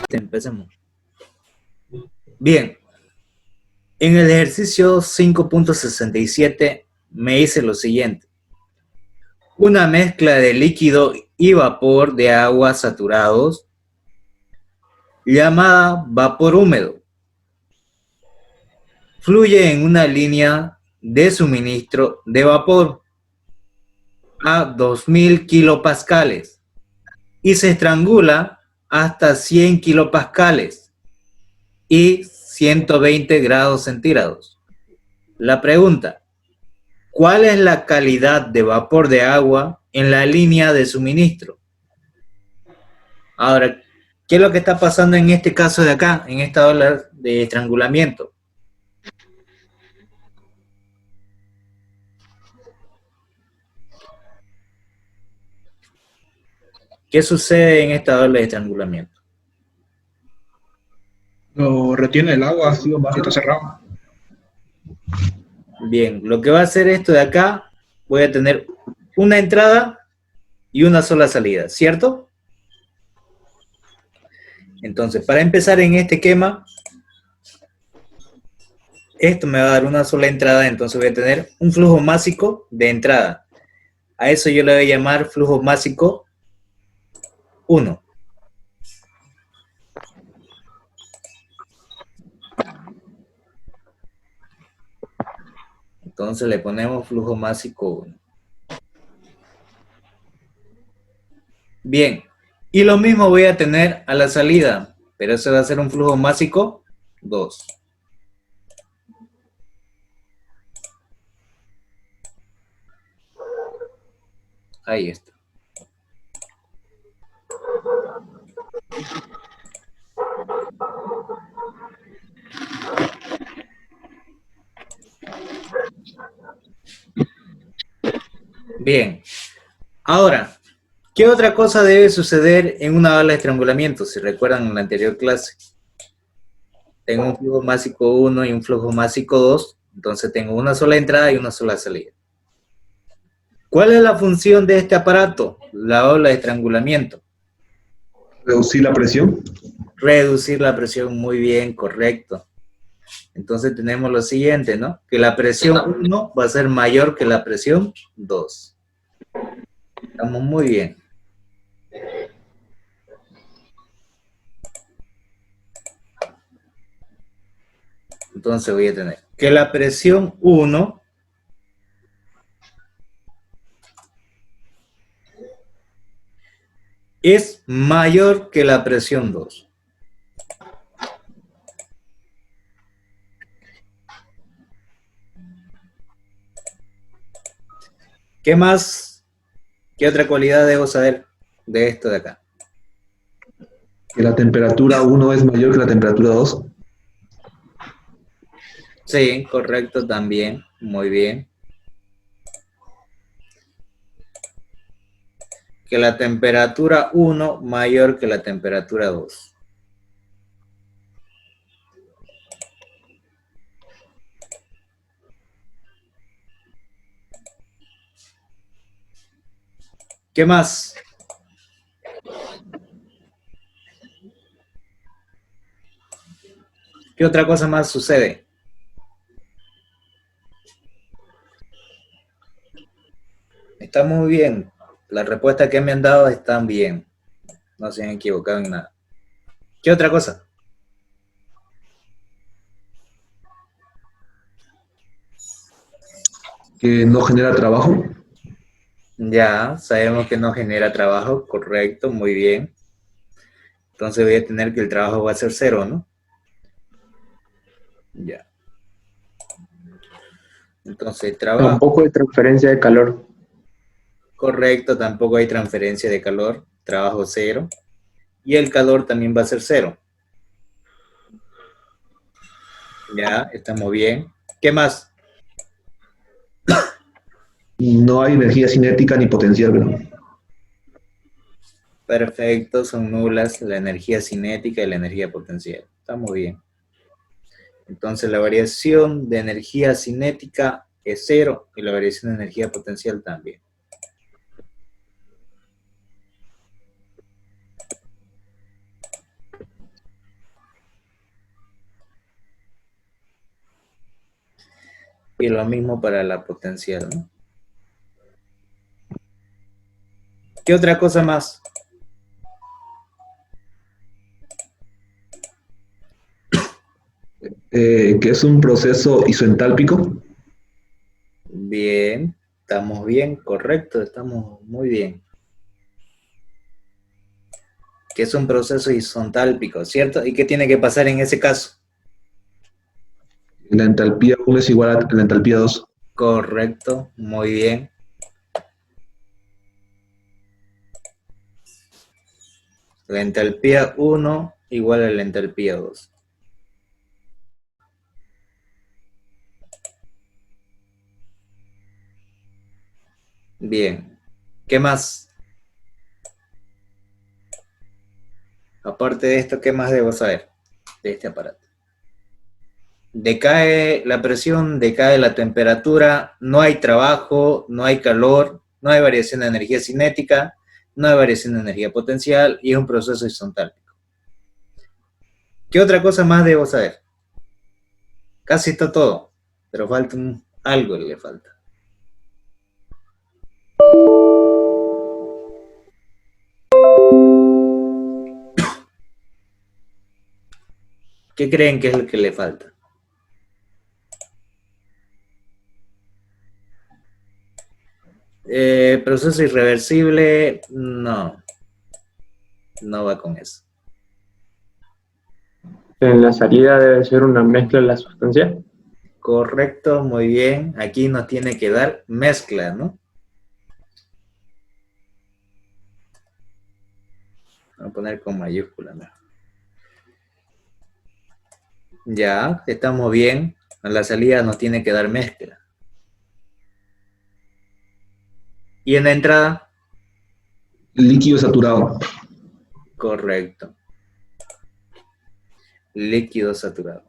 Empecemos. Bien, en el ejercicio 5.67 me dice lo siguiente. Una mezcla de líquido y vapor de agua saturados, llamada vapor húmedo, fluye en una línea de suministro de vapor a 2000 kilopascales y se estrangula hasta 100 kilopascales y 120 grados centígrados. La pregunta: ¿cuál es la calidad de vapor de agua en la línea de suministro? Ahora, ¿qué es lo que está pasando en este caso de acá, en esta ola de estrangulamiento? ¿Qué sucede en esta ola de estrangulamiento? Lo retiene el agua, así más está cerrado. Bien, lo que va a hacer esto de acá, voy a tener una entrada y una sola salida, ¿cierto? Entonces, para empezar en este esquema, esto me va a dar una sola entrada, entonces voy a tener un flujo másico de entrada. A eso yo le voy a llamar flujo másico 1. Entonces le ponemos flujo másico 1. Bien, y lo mismo voy a tener a la salida, pero eso va a ser un flujo másico 2. Ahí está. Bien, ahora, ¿qué otra cosa debe suceder en una ola de estrangulamiento? Si recuerdan en la anterior clase, tengo un flujo másico 1 y un flujo másico 2, entonces tengo una sola entrada y una sola salida. ¿Cuál es la función de este aparato? La ola de estrangulamiento. Reducir la presión. Reducir la presión, muy bien, correcto. Entonces tenemos lo siguiente, ¿no? Que la presión 1 va a ser mayor que la presión 2. Estamos muy bien. Entonces voy a tener que la presión 1 es mayor que la presión 2. ¿Qué más? ¿Qué otra cualidad debo saber de esto de acá? Que la temperatura 1 es mayor que la temperatura 2. Sí, correcto también. Muy bien. Que la temperatura 1 mayor que la temperatura 2. ¿Qué más? ¿Qué otra cosa más sucede? Está muy bien. Las respuestas que me han dado están bien. No se han equivocado en nada. ¿Qué otra cosa? Que no genera trabajo. Ya, sabemos que no genera trabajo. Correcto, muy bien. Entonces voy a tener que el trabajo va a ser 0, ¿no? Ya. Entonces, trabajo. Tampoco hay transferencia de calor. Correcto, tampoco hay transferencia de calor. Trabajo 0. Y el calor también va a ser 0. Ya, estamos bien. ¿Qué más? No hay energía cinética ni potencial, ¿verdad? Perfecto, son nulas la energía cinética y la energía potencial. Está muy bien. Entonces la variación de energía cinética es 0 y la variación de energía potencial también. Y lo mismo para la potencial, ¿no? ¿Qué otra cosa más? Que es un proceso isoentálpico. Bien, estamos bien, correcto, estamos muy bien. Que es un proceso isontálpico, ¿cierto? ¿Y qué tiene que pasar en ese caso? La entalpía 1 es igual a la entalpía 2. Correcto, muy bien. La entalpía 1 igual a la entalpía 2. Bien. ¿Qué más? Aparte de esto, ¿qué más debo saber de este aparato? Decae la presión, decae la temperatura, no hay trabajo, no hay calor, no hay variación de energía cinética, no hay variación de energía potencial y es un proceso horizontal. ¿Qué otra cosa más debo saber? Casi está todo, pero falta algo le falta. ¿Qué creen que es lo que le falta? Proceso irreversible, no, no va con eso. En la salida debe ser una mezcla de la sustancia. Correcto, muy bien. Aquí nos tiene que dar mezcla, ¿no? Voy a poner con mayúscula, ¿no? Ya, estamos bien. A la salida nos tiene que dar mezcla. ¿Y en la entrada? Líquido saturado. Correcto. Líquido saturado.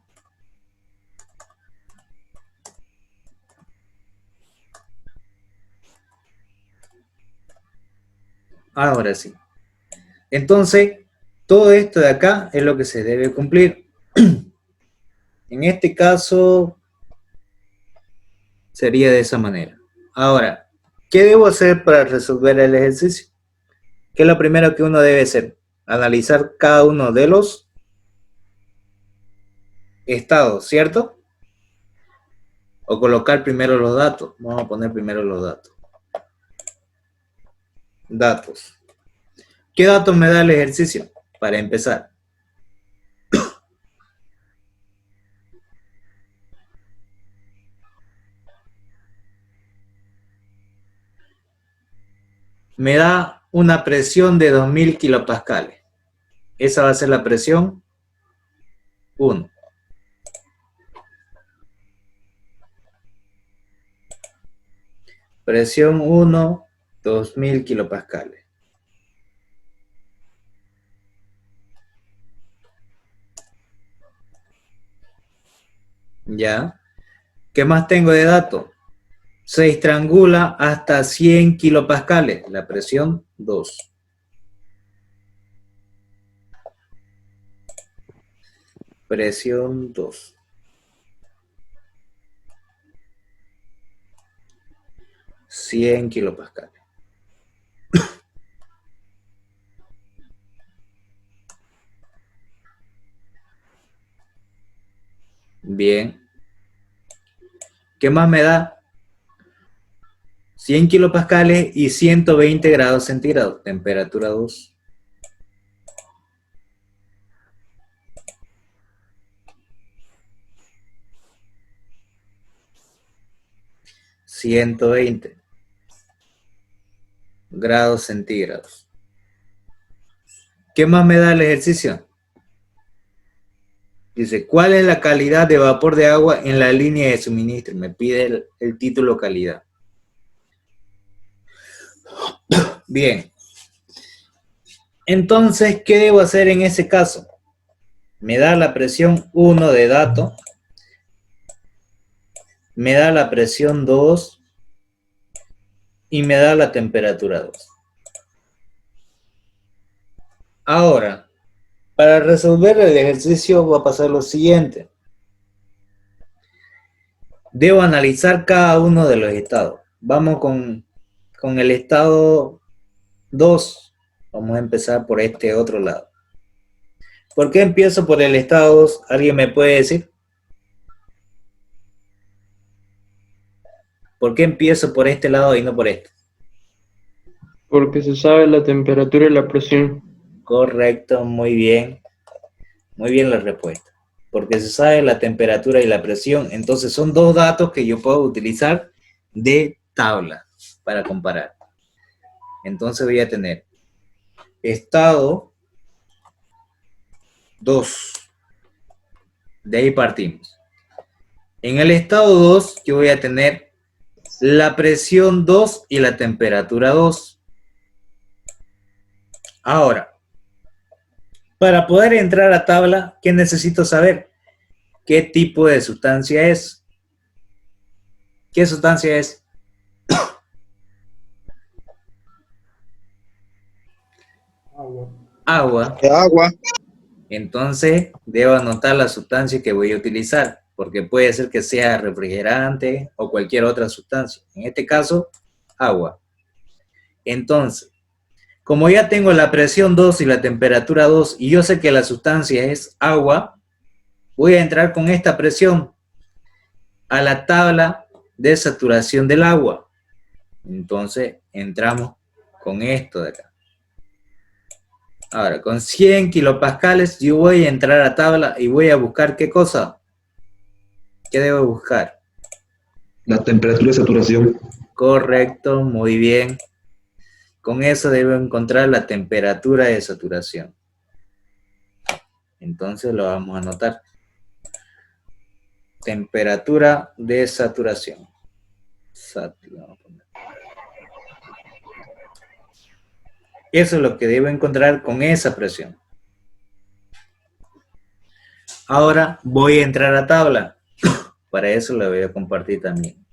Ahora sí. Entonces, todo esto de acá es lo que se debe cumplir. En este caso, sería de esa manera. Ahora, ¿qué debo hacer para resolver el ejercicio? ¿Qué es lo primero que uno debe hacer? Analizar cada uno de los estados, ¿cierto? O colocar primero los datos. Vamos a poner primero los datos. Datos. ¿Qué datos me da el ejercicio? Para empezar. Me da una presión de 2000 kilopascales. Esa va a ser la presión 1. Presión 1, 2000 kilopascales. ¿Ya? ¿Qué más tengo de dato? Se estrangula hasta 100 kilopascales, la presión 2. Presión 2. $100 kilopascales. Bien. ¿Qué más me da? 100 kilopascales y 120 grados centígrados, temperatura 2. $120 grados centígrados. ¿Qué más me da el ejercicio? Dice, ¿cuál es la calidad de vapor de agua en la línea de suministro? Me pide el título calidad. Bien. Entonces, ¿qué debo hacer en ese caso? Me da la presión 1 de dato. Me da la presión 2. Y me da la temperatura 2. Ahora, para resolver el ejercicio va a pasar lo siguiente. Debo analizar cada uno de los estados. Vamos con el estado 2. Vamos a empezar por este otro lado. ¿Por qué empiezo por el estado 2? ¿Alguien me puede decir? ¿Por qué empiezo por este lado y no por este? Porque se sabe la temperatura y la presión. Correcto, muy bien. Muy bien la respuesta. Porque se sabe la temperatura y la presión. Entonces son dos datos que yo puedo utilizar de tabla para comparar. Entonces voy a tener estado 2. De ahí partimos. En el estado 2 yo voy a tener la presión 2 y la temperatura 2. Ahora, para poder entrar a tabla, ¿qué necesito saber? ¿Qué tipo de sustancia es? ¿Qué sustancia es? Agua. Agua. Entonces, debo anotar la sustancia que voy a utilizar, porque puede ser que sea refrigerante o cualquier otra sustancia. En este caso, agua. Entonces, como ya tengo la presión 2 y la temperatura 2, y yo sé que la sustancia es agua, voy a entrar con esta presión a la tabla de saturación del agua. Entonces, entramos con esto de acá. Ahora, con 100 kilopascales yo voy a entrar a tabla y voy a buscar ¿qué cosa? ¿Qué debo buscar? La temperatura de saturación. Correcto, muy bien. Con eso debo encontrar la temperatura de saturación. Entonces lo vamos a anotar. Temperatura de saturación. Eso es lo que debo encontrar con esa presión. Ahora voy a entrar a tabla. Para eso le voy a compartir también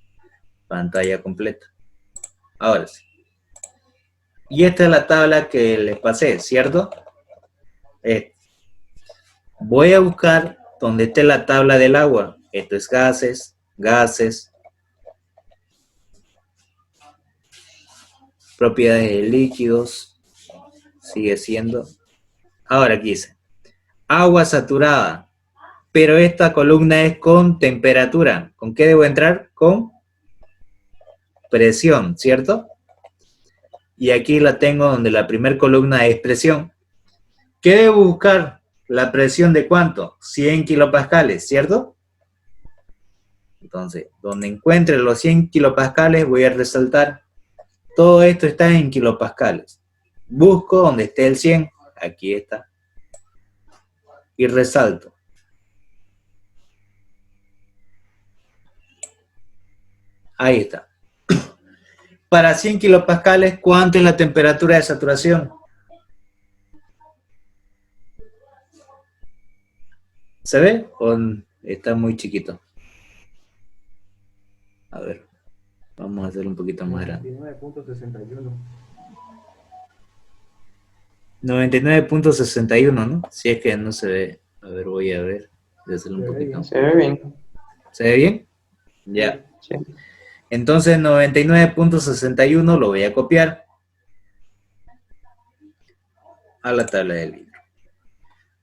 pantalla completa. Ahora sí. Y esta es la tabla que les pasé, ¿cierto? Voy a buscar donde esté la tabla del agua. Esto es gases, gases, propiedades de líquidos, sigue siendo. Ahora aquí dice, agua saturada, pero esta columna es con temperatura. ¿Con qué debo entrar? Con presión, ¿cierto? Y aquí la tengo donde la primera columna es presión. ¿Qué debo buscar? ¿La presión de cuánto? 100 kilopascales, ¿cierto? Entonces, donde encuentre los 100 kilopascales voy a resaltar. Todo esto está en kilopascales. Busco donde esté el 100. Aquí está. Y resalto. Ahí está. Para 100 kilopascales, ¿cuánto es la temperatura de saturación? ¿Se ve? ¿O está muy chiquito? A ver. Vamos a hacerlo un poquito más grande. 99.61, ¿no? Si es que no se ve. A ver, voy a ver. Voy a hacerlo un poquito. Se ve bien. ¿Se ve bien? Ya. Sí. Entonces 99.61 lo voy a copiar a la tabla del libro.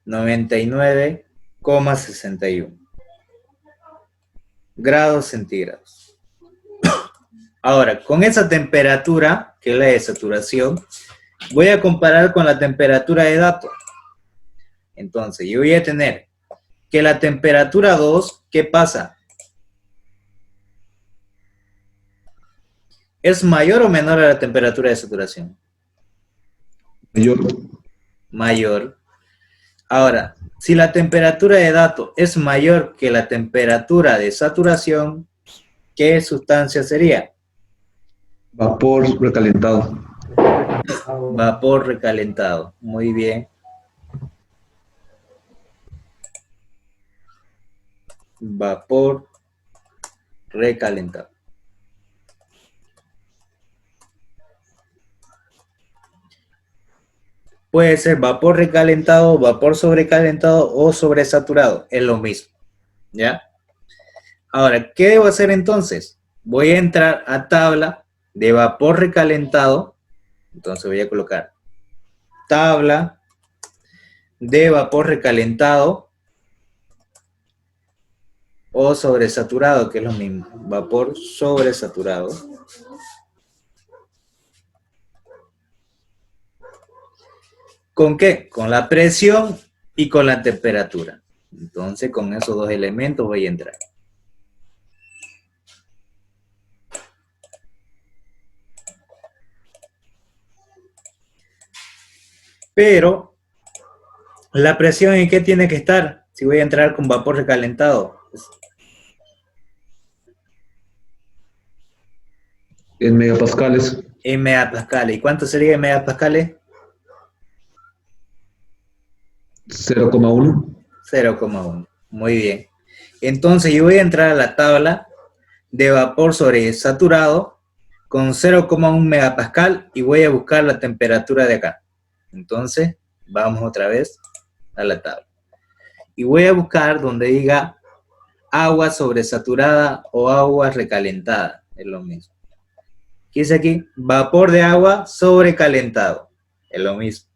99,61 grados centígrados. Ahora, con esa temperatura, que es la de saturación, voy a comparar con la temperatura de dato. Entonces, yo voy a tener que la temperatura 2, ¿qué pasa? ¿Es mayor o menor a la temperatura de saturación? Mayor. Mayor. Ahora, si la temperatura de dato es mayor que la temperatura de saturación, ¿qué sustancia sería? Vapor recalentado. Vapor recalentado. Muy bien. Vapor recalentado. Puede ser vapor recalentado, vapor sobrecalentado o sobresaturado. Es lo mismo. ¿Ya? Ahora, ¿qué debo hacer entonces? Voy a entrar a tabla de vapor recalentado. Entonces voy a colocar tabla de vapor recalentado o sobresaturado, que es lo mismo. Vapor sobresaturado. ¿Con qué? Con la presión y con la temperatura. Entonces, con esos dos elementos voy a entrar. Pero, ¿la presión en qué tiene que estar? Si voy a entrar con vapor recalentado. En megapascales. En megapascales. ¿Y cuánto sería en megapascales? 0,1. 0,1. Muy bien. Entonces, yo voy a entrar a la tabla de vapor sobresaturado con 0,1 megapascal y voy a buscar la temperatura de acá. Entonces, vamos otra vez a la tabla. Y voy a buscar donde diga agua sobresaturada o agua recalentada. Es lo mismo. ¿Qué dice aquí? Vapor de agua sobrecalentado. Es lo mismo.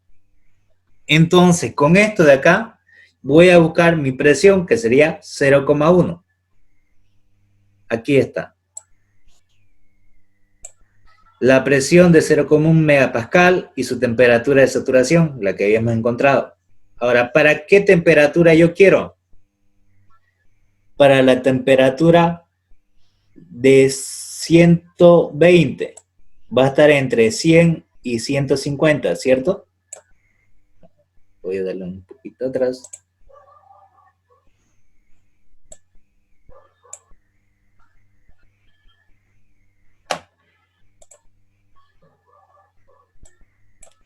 Entonces, con esto de acá, voy a buscar mi presión, que sería 0,1. Aquí está. La presión de 0,1 megapascal y su temperatura de saturación, la que habíamos encontrado. Ahora, ¿para qué temperatura yo quiero? Para la temperatura de 120. Va a estar entre 100 y 150, ¿cierto? Voy a darle un poquito atrás.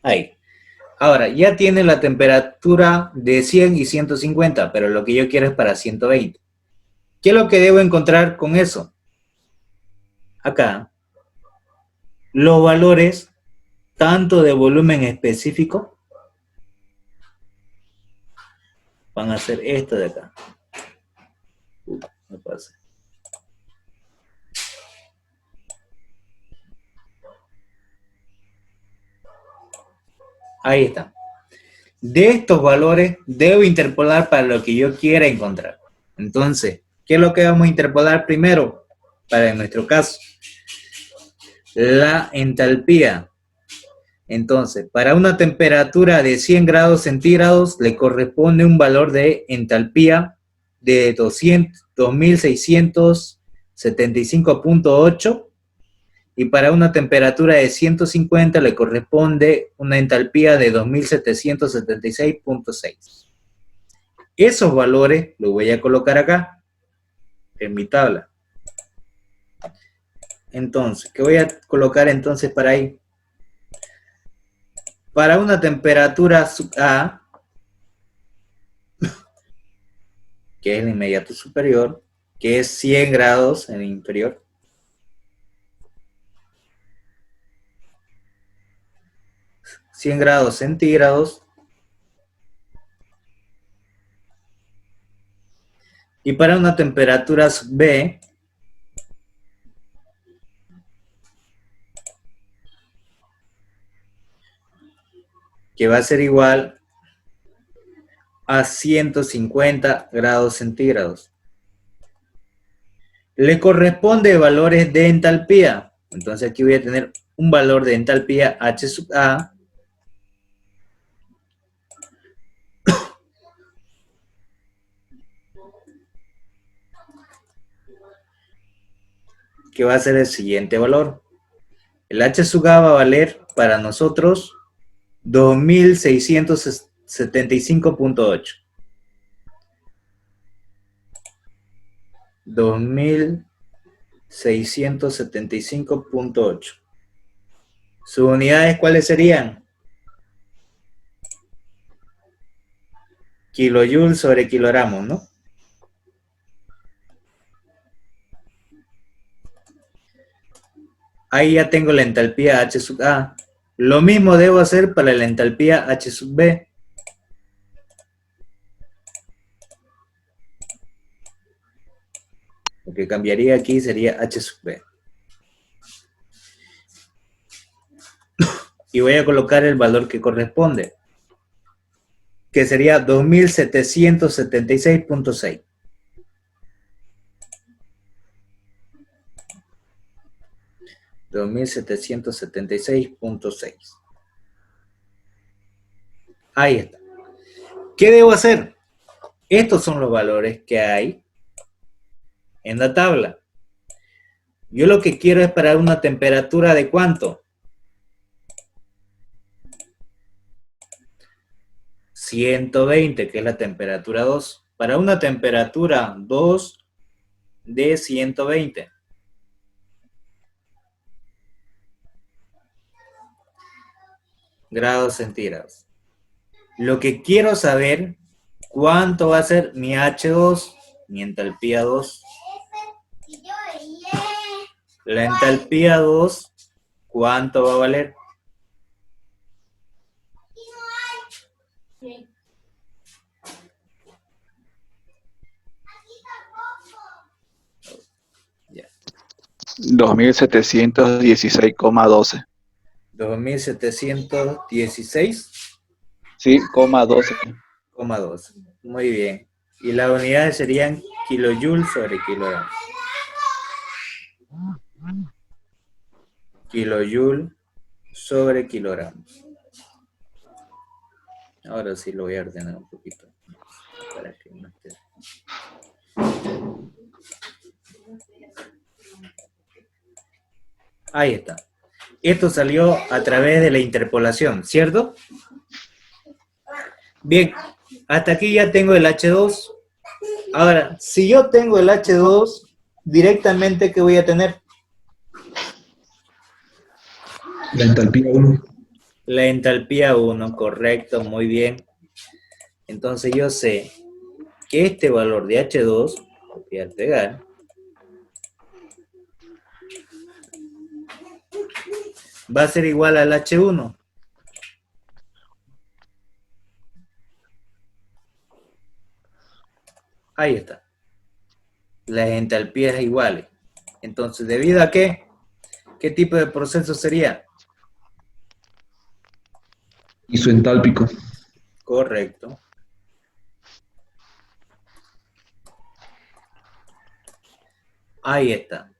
Ahí. Ahora, ya tiene la temperatura de 100 y 150, pero lo que yo quiero es para 120. ¿Qué es lo que debo encontrar con eso? Acá, los valores tanto de volumen específico van a ser esto de acá. No pasa. Ahí está. De estos valores debo interpolar para lo que yo quiera encontrar. Entonces, ¿qué es lo que vamos a interpolar primero? Para nuestro caso, la entalpía. Entonces, para una temperatura de 100 grados centígrados le corresponde un valor de entalpía de 2675.8 y para una temperatura de 150 le corresponde una entalpía de 2776.6. Esos valores los voy a colocar acá en mi tabla. Entonces, ¿qué voy a colocar entonces para ahí? Para una temperatura sub A, que es el inmediato superior, que es 100 grados en el inferior. $100 grados centígrados. Y para una temperatura sub B, que va a ser igual a 150 grados centígrados. Le corresponde valores de entalpía. Entonces aquí voy a tener un valor de entalpía H sub A que va a ser el siguiente valor. El H sub A va a valer para nosotros 2675.8. 2675.8. ¿Sus unidades cuáles serían? Kilojoule sobre kilogramos, ¿no? Ahí ya tengo la entalpía H sub A. Lo mismo debo hacer para la entalpía H sub B. Lo que cambiaría aquí sería H sub B. Y voy a colocar el valor que corresponde, que sería 2776.6. 2776.6. Ahí está. ¿Qué debo hacer? Estos son los valores que hay en la tabla. Yo lo que quiero es para una temperatura de ¿cuánto? 120, que es la temperatura 2. Para una temperatura 2 de 120. Grados centígrados. Lo que quiero saber, ¿cuánto va a ser mi H2, mi entalpía 2? La entalpía 2, ¿cuánto va a valer? Ya. 2716,12. 2716,12. Sí, coma 12. Muy bien. Y las unidades serían kilojoules sobre kilogramos. Kilojoule sobre kilogramos. Ahora sí lo voy a ordenar un poquito para que no esté. Ahí está. Esto salió a través de la interpolación, ¿cierto? Bien, hasta aquí ya tengo el H2. Ahora, si yo tengo el H2, directamente, ¿qué voy a tener? La entalpía 1. La entalpía 1, correcto, muy bien. Entonces yo sé que este valor de H2, copiar, pegar, va a ser igual al H1. Ahí está. Las entalpías iguales. Entonces, ¿debido a qué? ¿Qué tipo de proceso sería? Isoentálpico. Correcto. Ahí está.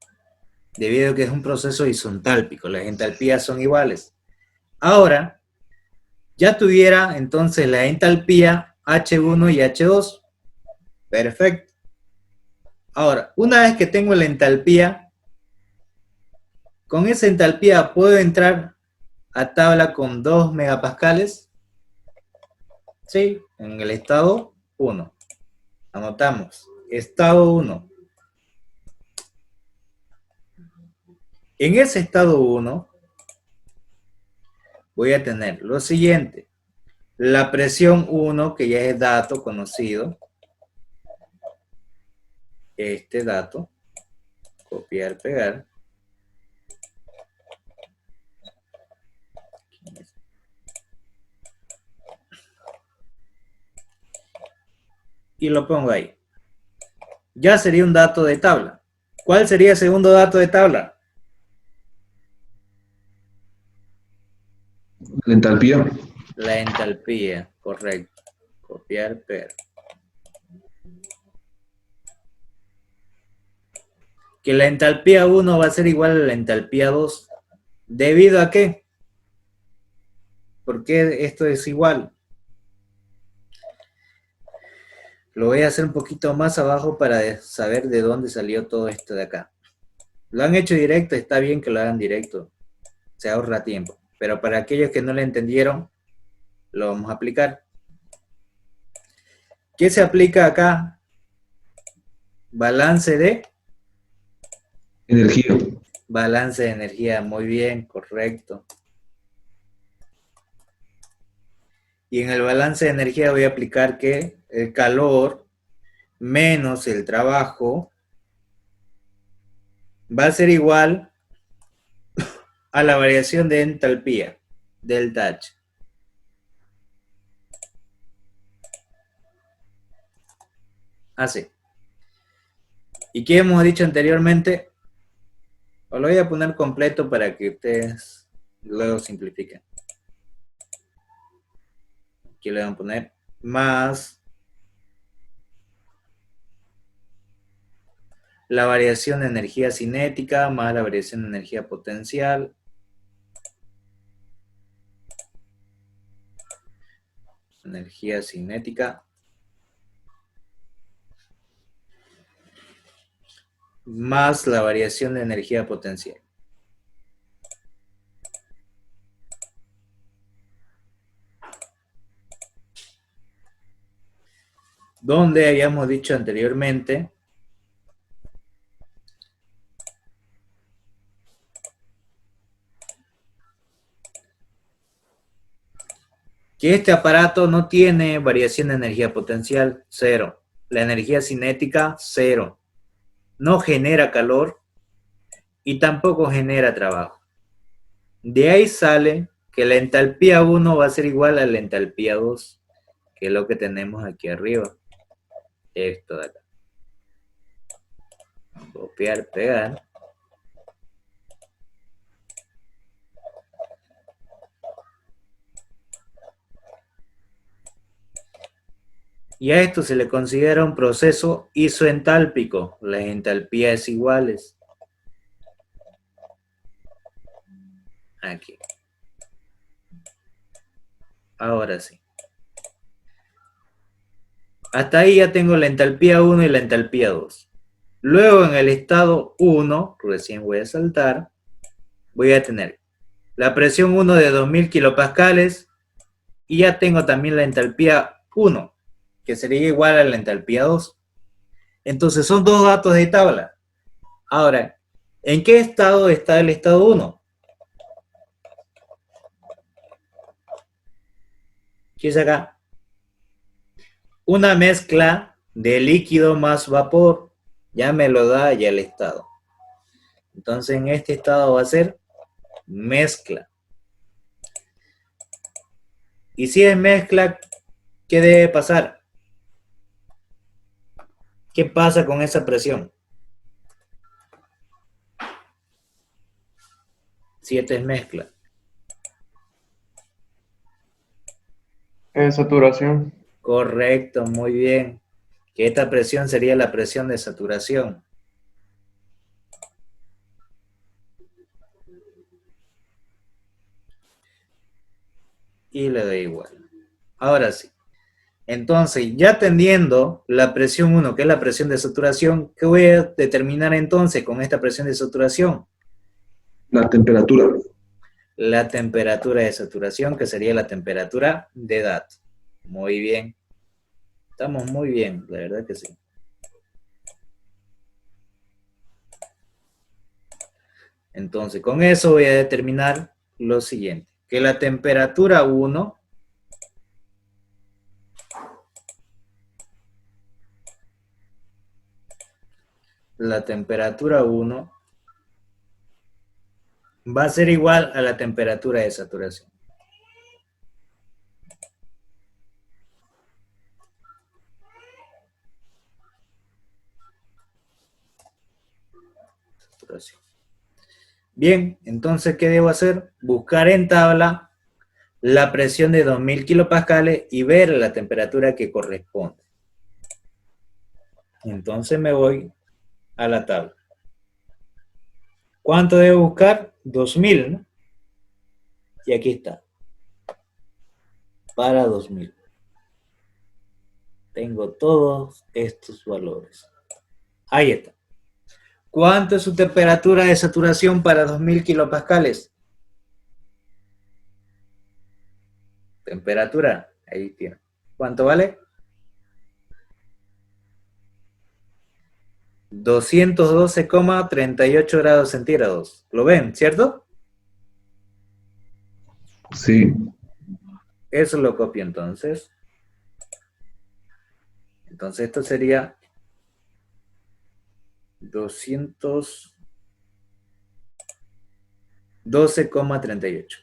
Debido a que es un proceso isoentálpico, las entalpías son iguales. Ahora, ya tuviera entonces la entalpía H1 y H2. Perfecto. Ahora, una vez que tengo la entalpía, con esa entalpía puedo entrar a tabla con 2 megapascales. Sí, en el estado 1. Anotamos, estado 1. En ese estado 1 voy a tener lo siguiente. La presión 1, que ya es dato conocido. Este dato. Copiar, pegar. Y lo pongo ahí. Ya sería un dato de tabla. ¿Cuál sería el segundo dato de tabla? La entalpía. La entalpía, correcto. Copiar, pegar. Que la entalpía 1 va a ser igual a la entalpía 2. ¿Debido a qué? ¿Por qué esto es igual? Lo voy a hacer un poquito más abajo para saber de dónde salió todo esto de acá. Lo han hecho directo, está bien que lo hagan directo. Se ahorra tiempo. Pero para aquellos que no lo entendieron, lo vamos a aplicar. ¿Qué se aplica acá? Balance de Energía. balance de energía. Muy bien, correcto. Y en el balance de energía voy a aplicar que el calor menos el trabajo va a ser igual a la variación de entalpía, delta H. Así. ¿Y qué hemos dicho anteriormente? Os lo voy a poner completo para que ustedes luego simplifiquen. Aquí le van a poner más la variación de energía cinética más la variación de energía potencial. Energía cinética más la variación de energía potencial. Donde habíamos dicho anteriormente que este aparato no tiene variación de energía potencial, cero. La energía cinética, cero. No genera calor y tampoco genera trabajo. De ahí sale que la entalpía 1 va a ser igual a la entalpía 2, que es lo que tenemos aquí arriba. Esto de acá. Copiar, pegar. Y a esto se le considera un proceso isoentálpico, las entalpías iguales. Aquí. Ahora sí. Hasta ahí ya tengo la entalpía 1 y la entalpía 2. Luego en el estado 1, recién voy a saltar, voy a tener la presión 1 de 2000 kilopascales y ya tengo también la entalpía 1, que sería igual a la entalpía 2. Entonces son dos datos de tabla. Ahora, ¿en qué estado está el estado 1? ¿Qué es acá? Una mezcla de líquido más vapor. Ya me lo da ya el estado. Entonces en este estado va a ser mezcla. Y si es mezcla, ¿qué debe pasar? ¿Qué pasa con esa presión? Si esta es mezcla. Saturación. Correcto, muy bien. Que esta presión sería la presión de saturación. Y le doy igual. Ahora sí. Entonces, ya teniendo la presión 1, que es la presión de saturación, ¿qué voy a determinar entonces con esta presión de saturación? La temperatura. La temperatura de saturación, que sería la temperatura de edad. Muy bien. Estamos muy bien, la verdad que sí. Entonces, con eso voy a determinar lo siguiente. Que la temperatura 1 va a ser igual a la temperatura de saturación. Bien, entonces, ¿qué debo hacer? Buscar en tabla la presión de 2000 kilopascales y ver la temperatura que corresponde. Entonces me voy a la tabla. ¿Cuánto debo buscar? 2000, ¿no? Y aquí está. Para 2000. Tengo todos estos valores. Ahí está. ¿Cuánto es su temperatura de saturación para 2000 kilopascales? Temperatura, ahí tiene. ¿Cuánto vale? 212,38 grados centígrados. ¿Lo ven, cierto? Sí. Eso lo copio entonces. Entonces esto sería 212,38.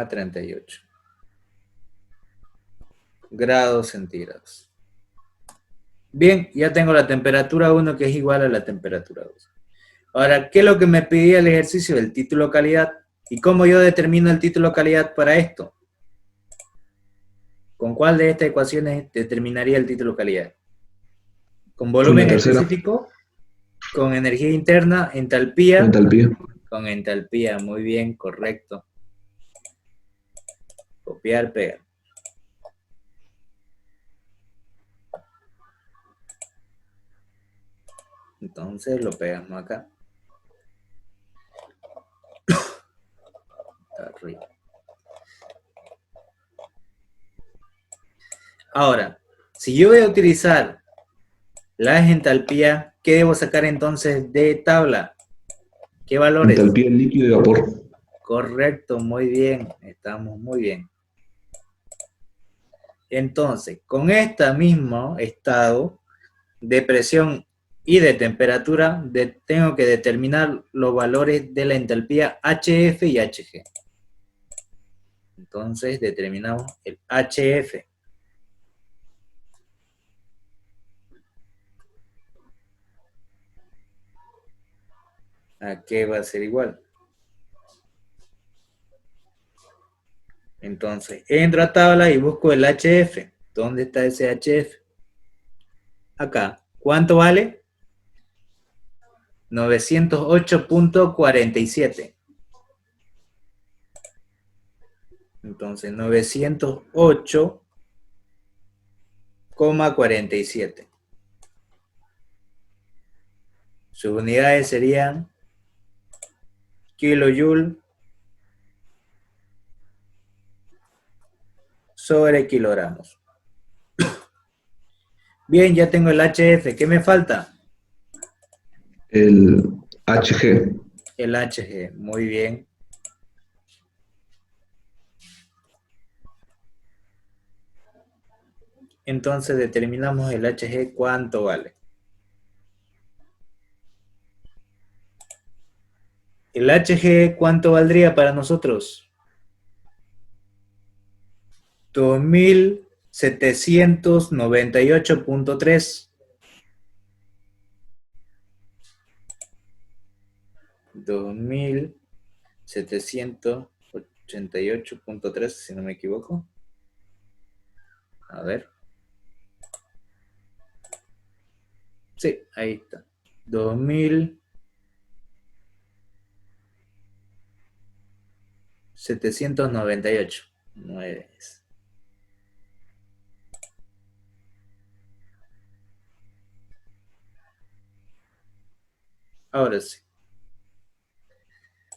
38. grados centígrados. Bien, ya tengo la temperatura 1 que es igual a la temperatura 2. Ahora, ¿qué es lo que me pedía el ejercicio? El título calidad. ¿Y cómo yo determino el título calidad para esto? ¿Con cuál de estas ecuaciones determinaría el título calidad? ¿Con volumen específico? ¿Con energía interna? ¿Entalpía? Entalpía. Con entalpía, muy bien, correcto. Copiar, pegar. Entonces lo pegamos acá. Arriba. Ahora, si yo voy a utilizar las entalpías, ¿qué debo sacar entonces de tabla? ¿Qué valores? Entalpía líquido y vapor. Correcto, muy bien, estamos muy bien. Entonces, con este mismo estado de presión y de temperatura, tengo que determinar los valores de la entalpía HF y HG. Entonces, determinamos el HF. ¿A qué va a ser igual? Entonces, entro a tabla y busco el HF. ¿Dónde está ese HF? Acá. ¿Cuánto vale? 908.47. Entonces, 908,47. Sus unidades serían kilojoule sobre kilogramos. Bien, ya tengo el HF. ¿Qué me falta? El HG. El HG. Muy bien. Entonces determinamos el HG cuánto vale. ¿El HG cuánto valdría para nosotros? 2798.3. 2788.3, si no me equivoco. A ver. Sí, ahí está. 2798. 9. Ahora sí.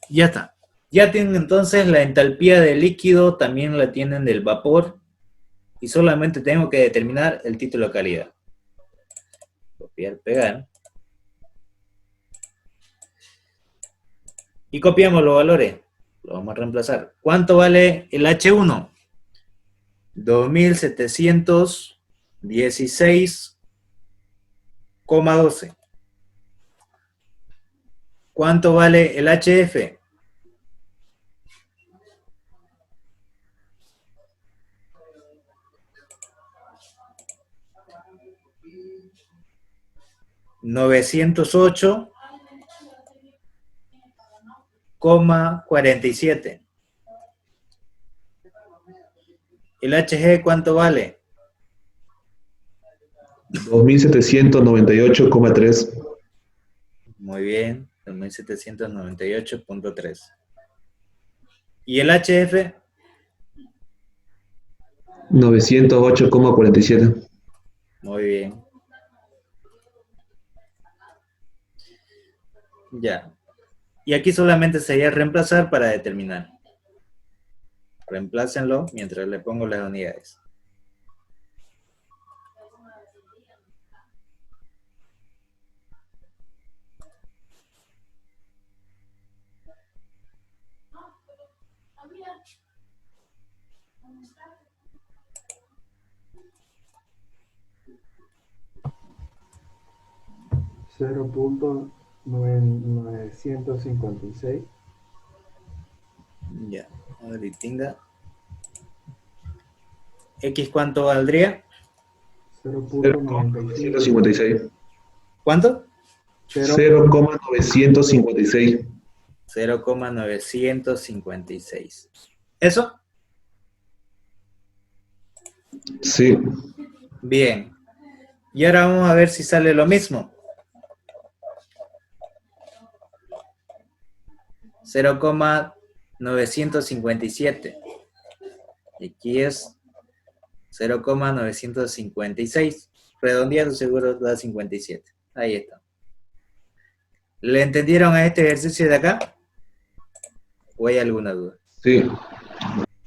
Ya está. Ya tienen entonces la entalpía del líquido, también la tienen del vapor. Y solamente tengo que determinar el título de calidad. Copiar, pegar. Y copiamos los valores. Lo vamos a reemplazar. ¿Cuánto vale el H1? 2716,12. ¿Cuánto vale el HF? 908,47. ¿El HG cuánto vale? 2798,3. Muy bien, 2798.3. ¿Y el HF? 908,47. Muy bien. Ya. Y aquí solamente sería reemplazar para determinar. Reemplácenlo mientras le pongo las unidades. Cero punto 956. Ya. Ahorita. ¿X cuánto valdría? 0.95. 0,956. ¿Cuánto? 0,956. 0,956. ¿Eso? Sí. Bien. Y ahora vamos a ver si sale lo mismo. 0,957. Y aquí es 0,956. Redondeando seguro da 57. Ahí está. ¿Le entendieron a este ejercicio de acá? ¿O hay alguna duda? Sí.